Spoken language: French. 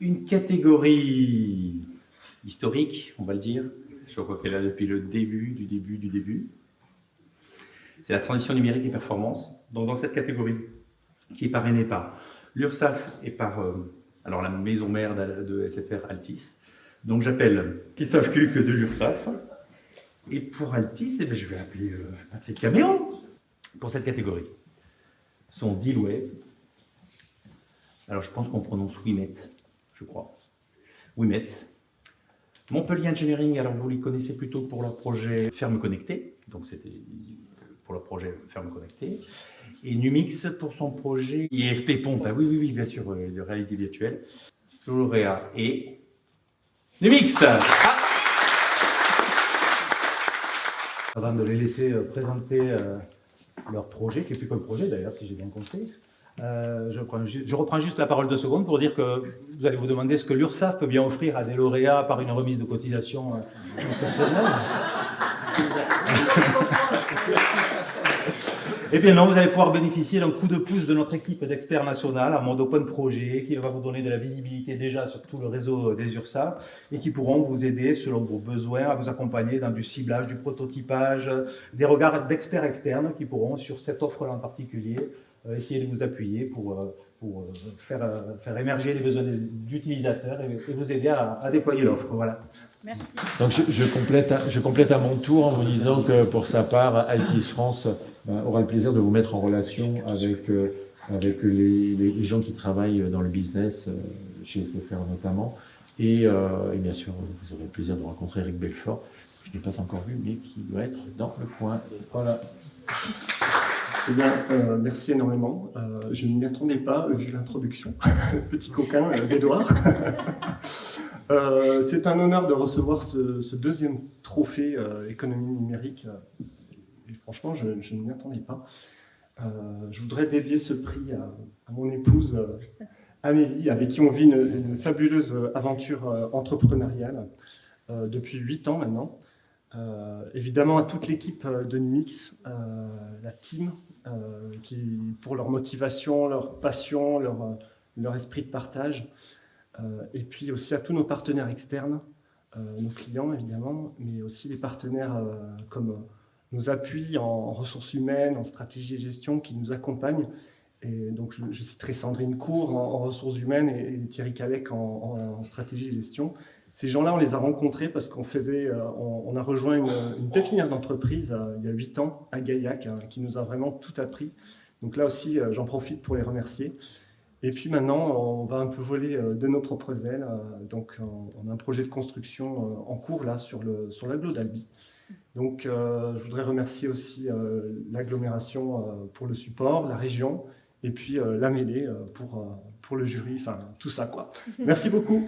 Une catégorie historique, on va le dire. Je crois qu'elle est là depuis le début, du début. C'est la transition numérique et performance. Donc dans cette catégorie, qui est parrainée par l'URSSAF et par alors la maison mère de SFR Altis. Donc j'appelle Christophe Cuc de l'URSSAF. Et pour Altis, eh bien, je vais appeler Patrick Caméon pour cette catégorie. Son Dealway. Alors je pense qu'on prononce Wimet, je crois. Wimet. Montpellier Engineering, alors vous les connaissez plutôt pour leur projet Ferme Connectée. Donc c'était pour leur projet Ferme Connectée. Et Numix pour son projet IFP Pompe. Ah oui, bien sûr, de réalité virtuelle. Lauréat et Numix. Avant de les laisser présenter leur projet, qui n'est plus que le projet d'ailleurs, si j'ai bien compris, je reprends juste la parole 2 secondes pour dire que vous allez vous demander ce que l'URSSAF peut bien offrir à des lauréats par une remise de cotisation exceptionnelle. Eh bien non, vous allez pouvoir bénéficier d'un coup de pouce de notre équipe d'experts nationaux en mode open projet qui va vous donner de la visibilité déjà sur tout le réseau des URSSAF et qui pourront vous aider selon vos besoins à vous accompagner dans du ciblage, du prototypage, des regards d'experts externes qui pourront sur cette offre-là en particulier essayer de vous appuyer pour faire émerger les besoins d'utilisateurs et vous aider à déployer l'offre. Voilà. Merci. Donc je complète à mon tour en vous disant que pour sa part, Altis France aura le plaisir de vous mettre en relation avec les gens qui travaillent dans le business, chez SFR notamment. Et bien sûr, vous aurez le plaisir de rencontrer Eric Belfort, que je n'ai pas encore vu, mais qui doit être dans le coin. Voilà. Eh bien, merci énormément. Je ne m'y attendais pas, vu l'introduction. Petit coquin d'Edouard. C'est un honneur de recevoir ce deuxième trophée économie numérique. Et franchement, je ne m'y attendais pas. Je voudrais dédier ce prix à mon épouse Amélie, avec qui on vit une fabuleuse aventure entrepreneuriale depuis 8 ans maintenant. Évidemment à toute l'équipe de Numix, la team, qui, pour leur motivation, leur passion, leur esprit de partage, et puis aussi à tous nos partenaires externes, nos clients évidemment, mais aussi les partenaires comme nos appuis en ressources humaines, en stratégie et gestion qui nous accompagnent. Et donc je citerai Sandrine Cour en ressources humaines et Thierry Calec en stratégie et gestion. Ces gens-là, on les a rencontrés parce qu'on a rejoint une pépinière d'entreprise il y a 8 ans à Gaillac, qui nous a vraiment tout appris. Donc là aussi, j'en profite pour les remercier. Et puis maintenant, on va un peu voler de nos propres ailes. Donc on a un projet de construction en cours là sur l'agglo d'Albi. Donc je voudrais remercier aussi l'agglomération pour le support, la région, et puis la mêlée pour le jury, enfin tout ça quoi. Merci beaucoup.